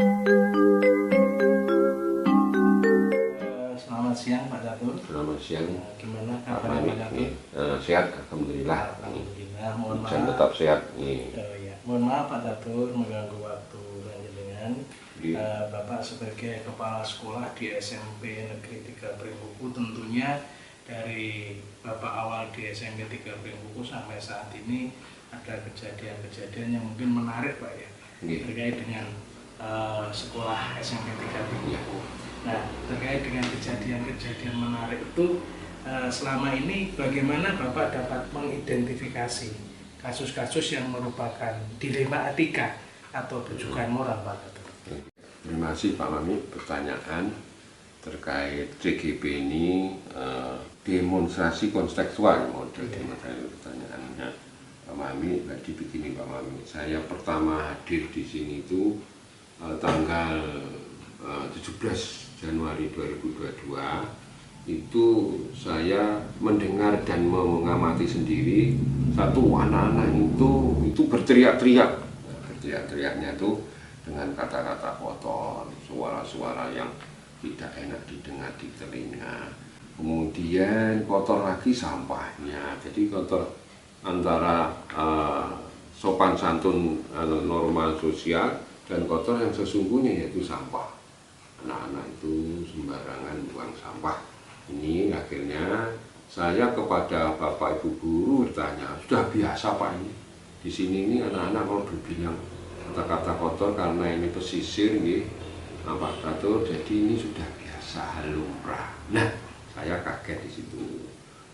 Selamat siang Pak Catur. Selamat siang. Gimana kabar Pak Catur? Sehat, alhamdulillah. Alhamdulillah. Mohon Dan maaf. tetap sehat. Oh, ya. Mohon maaf Pak Catur mengganggu waktu dengan Bapak sebagai kepala sekolah di SMP Negeri 3 Pringbuku, tentunya dari Bapak awal di SMP 3 Pringbuku sampai saat ini ada kejadian-kejadian yang mungkin menarik Pak ya, terkait dengan sekolah SMP 3 Pringbuku. Nah, terkait dengan kejadian-kejadian menarik itu selama ini bagaimana Bapak dapat mengidentifikasi kasus-kasus yang merupakan dilema etika atau rujukan moral Pak Catur? Terima kasih Pak Mami, pertanyaan terkait CGP ini demonstrasi kontekstual model pertanyaannya Pak Mami. Tadi begini Pak Mami, saya pertama hadir di sini itu tanggal 17 Januari 2022 itu saya mendengar dan mengamati sendiri satu anak-anak itu berteriak-teriak. Berteriak-teriaknya itu dengan kata-kata kotor, suara-suara yang tidak enak didengar di telinga. Kemudian kotor lagi sampahnya, jadi kotor antara sopan santun norma sosial dan kotor yang sesungguhnya yaitu sampah. Anak-anak itu sembarangan buang sampah. Ini akhirnya saya kepada Bapak Ibu guru bertanya, sudah biasa Pak ini? Di sini ini anak-anak kalau berbilang kata-kata kotor karena ini pesisir, Pak Catur, jadi ini sudah biasa, lumrah. Nah, saya kaget di situ.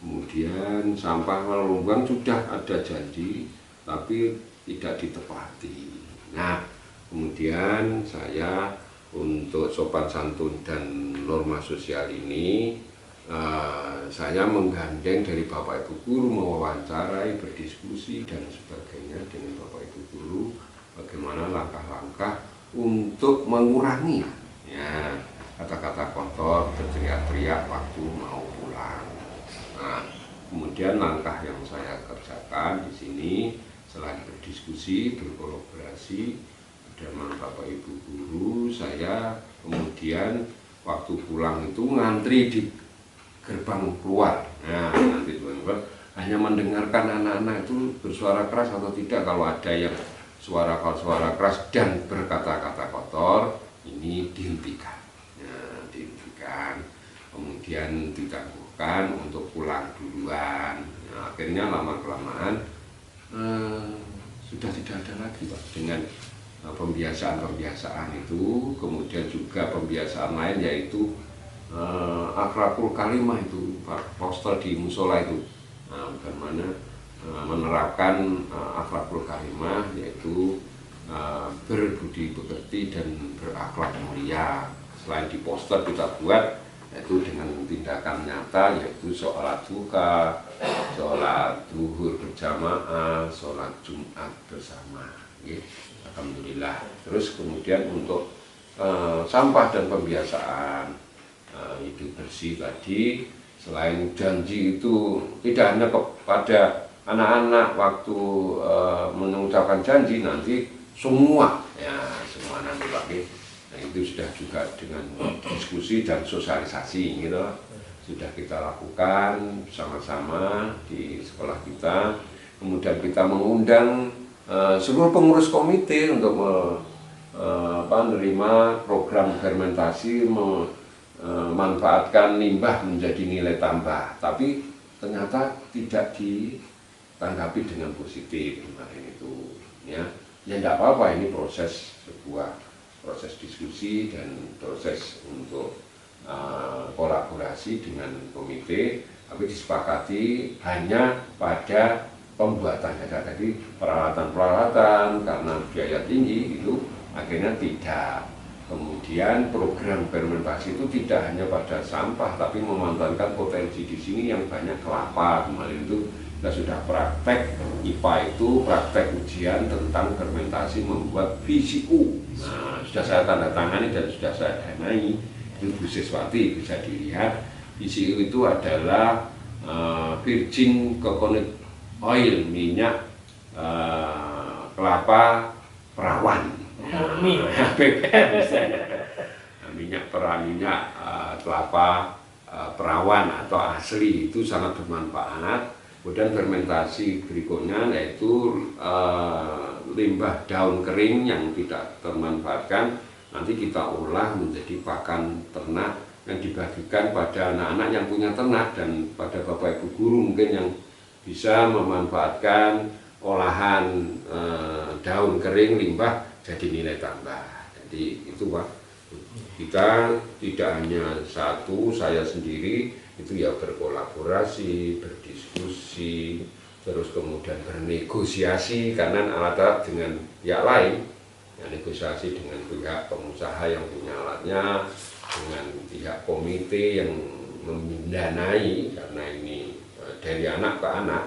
Kemudian sampah melumpuang sudah ada janji, tapi tidak ditepati. Nah, kemudian saya untuk sopan santun dan norma sosial ini saya menggandeng dari Bapak Ibu guru, mewawancarai, berdiskusi dan sebagainya dengan Bapak Ibu guru bagaimana langkah-langkah untuk mengurangi ya kata-kata kotor, berteriak-teriak waktu mau pulang. Nah, kemudian langkah yang saya kerjakan di sini selain berdiskusi, berkolaborasi dengan Bapak Ibu guru, saya kemudian waktu pulang itu ngantri di gerbang keluar. Nah, nanti hanya mendengarkan anak-anak itu bersuara keras atau tidak. Kalau ada yang suara keras dan berkata-kata kotor, ini dihentikan. Nah, dihentikan. Kemudian ditangguhkan untuk pulang duluan. Nah, akhirnya lama-kelamaan sudah tidak ada lagi Pak dengan pembiasaan itu. Kemudian juga pembiasaan lain yaitu akhlakul karimah itu Pak, poster di musola itu. Nah, bagaimana menerapkan akhlakul karimah yaitu berbudi pekerti dan berakhlak mulia. Selain di poster kita buat yaitu dengan tindakan nyata, yaitu sholat duha, sholat zuhur berjamaah, sholat Jumat bersama. Alhamdulillah. Terus kemudian untuk sampah dan pembiasaan hidup bersih tadi, selain janji itu tidak hanya kepada anak-anak waktu mengucapkan janji, nanti semua nanti lagi. Nah, itu sudah juga dengan diskusi dan sosialisasi gitu sudah kita lakukan bersama-sama di sekolah kita. Kemudian kita mengundang seluruh pengurus komite untuk menerima program fermentasi, memanfaatkan limbah menjadi nilai tambah, tapi ternyata tidak ditanggapi dengan positif kemarin itu. Ya tidak apa-apa, ini sebuah proses diskusi dan proses untuk kolaborasi dengan komite, tapi disepakati hanya pada pembuatannya. Jadi peralatan-peralatan karena biaya tinggi itu akhirnya tidak. Kemudian program fermentasi itu tidak hanya pada sampah, tapi memanfaatkan potensi di sini yang banyak kelapa. Kemarin itu kita sudah praktek IPA itu praktek ujian tentang fermentasi membuat VCU. Nah, sudah saya tanda tangani dan sudah saya danai. Itu Bu Siswati bisa dilihat. VCU itu adalah virgin coconut oil, minyak kelapa perawan. Nah, Alami. BBM minyak kelapa perawan atau asli itu sangat bermanfaat. Kemudian fermentasi berikutnya yaitu limbah daun kering yang tidak termanfaatkan, nanti kita olah menjadi pakan ternak yang dibagikan pada anak-anak yang punya ternak dan pada Bapak Ibu guru mungkin yang bisa memanfaatkan olahan daun kering limbah jadi nilai tambah. Jadi itu Pak, kita tidak hanya satu, saya sendiri itu ya berkolaborasi, berdiskusi, terus kemudian bernegosiasi karena alat-alat dengan pihak lain, ya, negosiasi dengan pihak pengusaha yang punya alatnya, dengan pihak komite yang mendanai karena ini dari anak ke anak,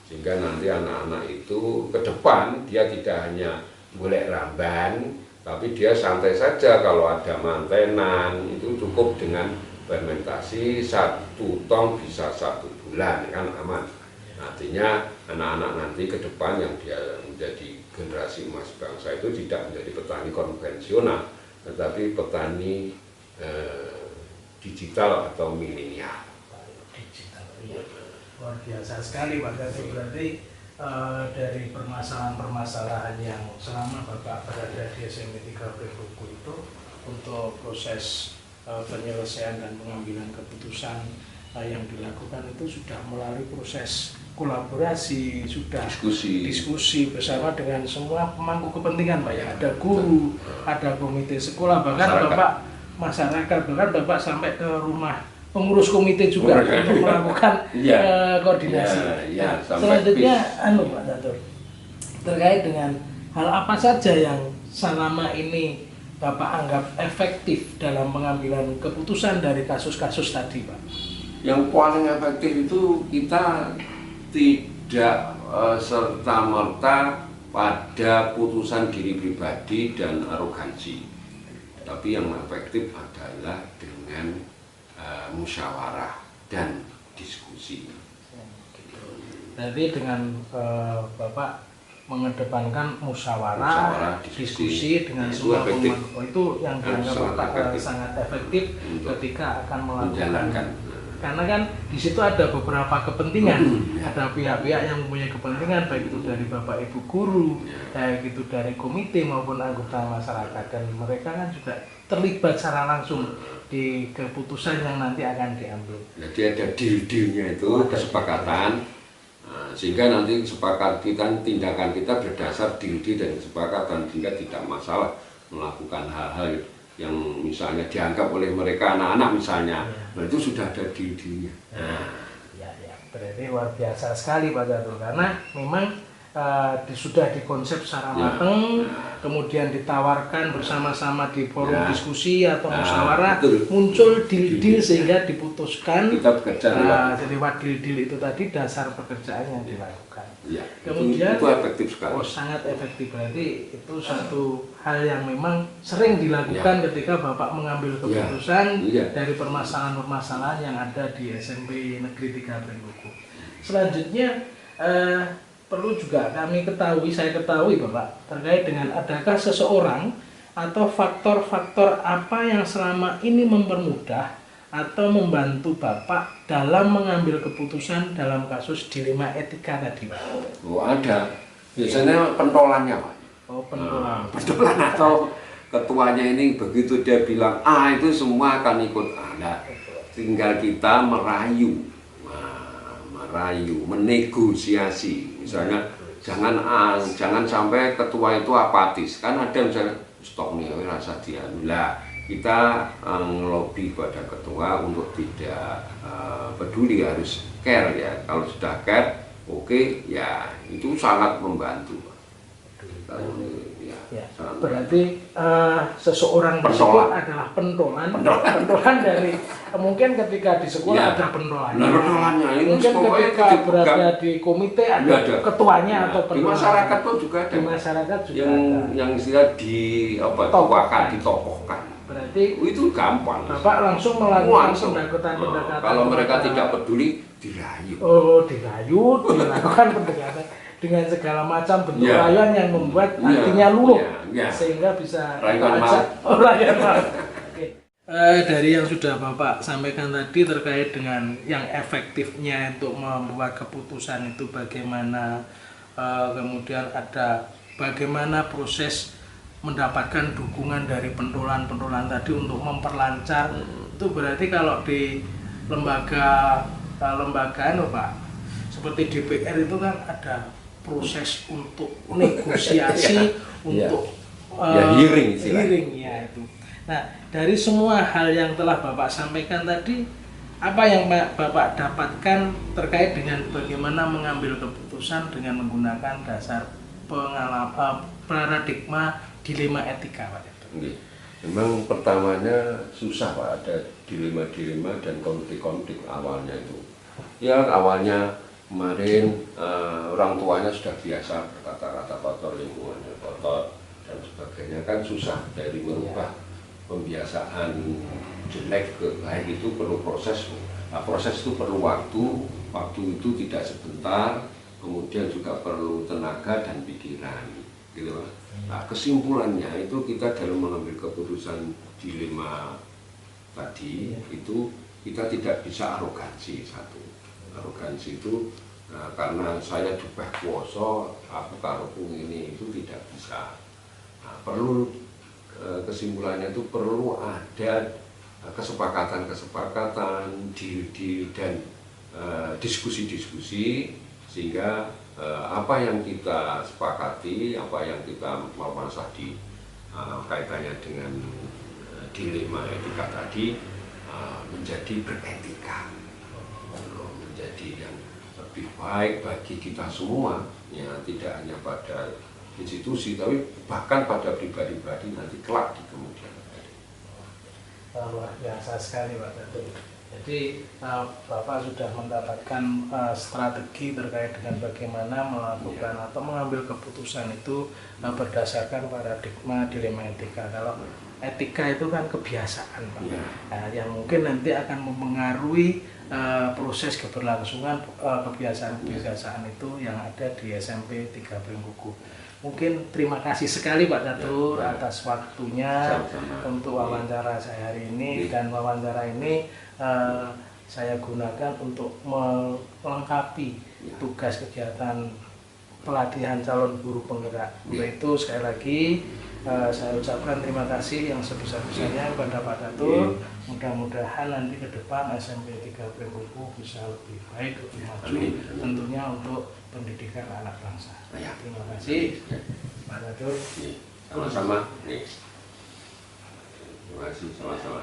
sehingga nanti anak-anak itu ke depan dia tidak hanya boleh ramban, tapi dia santai saja. Kalau ada mantenan itu cukup dengan fermentasi 1 tong bisa 1 bulan kan aman. Artinya anak-anak nanti ke depan yang dia menjadi generasi emas bangsa itu tidak menjadi petani konvensional, tetapi petani digital atau milenial. Digital, iya. Luar biasa sekali Pak Gatot. Berarti dari permasalahan-permasalahan yang selama Bapak berada di SMP 3 Primboko itu untuk proses penyelesaian dan pengambilan keputusan yang dilakukan itu sudah melalui proses kolaborasi, sudah diskusi bersama dengan semua pemangku kepentingan Pak ya. Ada guru, ada komite sekolah, bahkan masyarakat, bahkan Bapak sampai ke rumah pengurus komite juga untuk melakukan koordinasi. Selanjutnya Pak Catur, terkait dengan hal apa saja yang selama ini Bapak anggap efektif dalam pengambilan keputusan dari kasus-kasus tadi Pak? Yang paling efektif itu kita tidak serta-merta pada putusan diri pribadi dan arogansi, tapi yang efektif adalah dengan musyawarah dan diskusi. Jadi dengan Bapak mengedepankan musyawarah diskusi dengan semua pemangku itu yang dianggap Bapak sangat efektif ketika akan melakukan. Karena kan di situ ada beberapa kepentingan, ada pihak-pihak yang mempunyai kepentingan, baik itu dari Bapak Ibu guru, baik itu dari komite maupun anggota masyarakat, dan mereka kan juga terlibat secara langsung di keputusan yang nanti akan diambil. Jadi ada deal-dealnya itu, kesepakatan, sehingga nanti sepakat kita, tindakan kita berdasar deal-deal dan kesepakatan, sehingga tidak masalah melakukan hal-hal yang misalnya dianggap oleh mereka anak-anak misalnya, nah itu sudah ada deal-dealnya. Ya, berarti luar biasa sekali Pak Catur, karena memang sudah dikonsep secara matang, kemudian ditawarkan bersama-sama di forum diskusi atau musyawarah, muncul deal-deal sehingga diputuskan. Kita bekerja lewat deal-deal itu tadi dasar pekerjaan yang dilakukan. Ya, kemudian itu efektif sekali. Sangat efektif. Berarti itu satu hal yang memang sering dilakukan ketika Bapak mengambil keputusan dari permasalahan-permasalahan yang ada di SMP Negeri 3 Primboko. Selanjutnya perlu juga saya ketahui Bapak, terkait dengan adakah seseorang atau faktor-faktor apa yang selama ini mempermudah atau membantu Bapak dalam mengambil keputusan dalam kasus dilema etika tadi Pak? Oh ada, biasanya pentolannya Pak. Oh pentolan. Pentolan atau ketuanya ini begitu dia bilang itu semua akan ikut ada, tinggal kita merayu, menegosiasi. Misalnya jangan sampai ketua itu apatis, kan ada misalnya stok nih rasa dia lah, kita ngelobi pada ketua untuk tidak peduli, harus care ya. Kalau sudah care, oke, ya itu sangat membantu. Berarti seseorang tersebut adalah pentolan dari mungkin ketika di sekolah ada pentolannya, mungkin ketika berada di komite ada ketuanya atau pentolan. Di masyarakat pun juga ada. Di masyarakat juga yang istilah ditokohkan. Berarti itu gampang. Bapak langsung melakukan pendekatan. Kalau mereka tidak peduli, dirayu. Oh, dirayu, dilakukan pendekatan. dengan segala macam bentuk Ya. rayuan yang membuat Ya. artinya luruh, Ya. sehingga bisa Rayuan dibaca. maut. Oh, rayuan maut. Oke. Dari yang sudah Bapak sampaikan tadi terkait dengan yang efektifnya untuk membuat keputusan itu bagaimana, kemudian ada bagaimana proses mendapatkan dukungan dari pentolan-pentolan tadi untuk memperlancar. Itu berarti kalau di lembagaan Pak, seperti DPR itu kan ada proses untuk negosiasi untuk hearing istilahnya. hearing ya itu. Nah, dari semua hal yang telah Bapak sampaikan tadi, apa yang Bapak dapatkan terkait dengan bagaimana mengambil keputusan dengan menggunakan dasar paradigma dilema etika, Pak? Memang pertamanya susah Pak, ada dilema-dilema dan konflik-konflik awalnya itu. Ya awalnya kemarin orang tuanya sudah biasa berkata-kata kotor, lingkungannya kotor dan sebagainya, kan susah dari merubah pembiasaan jelek ke baik itu perlu proses. Nah, proses itu perlu waktu itu tidak sebentar, kemudian juga perlu tenaga dan pikiran, gitu Pak. Nah, kesimpulannya itu kita dalam mengambil keputusan dilema tadi itu kita tidak bisa arogansi satu. Arogansi itu karena saya dibeh kuoso, aku karepku ini itu tidak bisa. Nah, perlu kesimpulannya itu perlu ada kesepakatan-kesepakatan, deal-deal dan diskusi-diskusi sehingga apa yang kita sepakati, apa yang kita mau masalah di kaitannya dengan dilema etika tadi menjadi beretika, menjadi yang lebih baik bagi kita semua, ya tidak hanya pada institusi, tapi bahkan pada pribadi-pribadi nanti kelak di kemudian hari. Luar biasa sekali Pak Datuk. Jadi Bapak sudah mendapatkan strategi terkait dengan bagaimana melakukan atau mengambil keputusan itu berdasarkan paradigma dilema etika. Kalau etika itu kan kebiasaan Pak, yang mungkin nanti akan mempengaruhi proses keberlangsungan kebiasaan-kebiasaan itu yang ada di SMP 3 Pringkuku. Mungkin terima kasih sekali Pak Datuk atas waktunya untuk wawancara saya hari ini, dan wawancara ini saya gunakan untuk melengkapi tugas kegiatan pelatihan calon guru penggerak. Untuk itu sekali lagi saya ucapkan terima kasih yang sebesar-besarnya kepada Pak Datuk. Mudah-mudahan nanti ke depan SMP 3 Pringkuku bisa lebih baik, lebih maju, tentunya untuk pendidikan anak bangsa. Terima kasih Pak Datuk. Sama-sama. Terima kasih, sama-sama.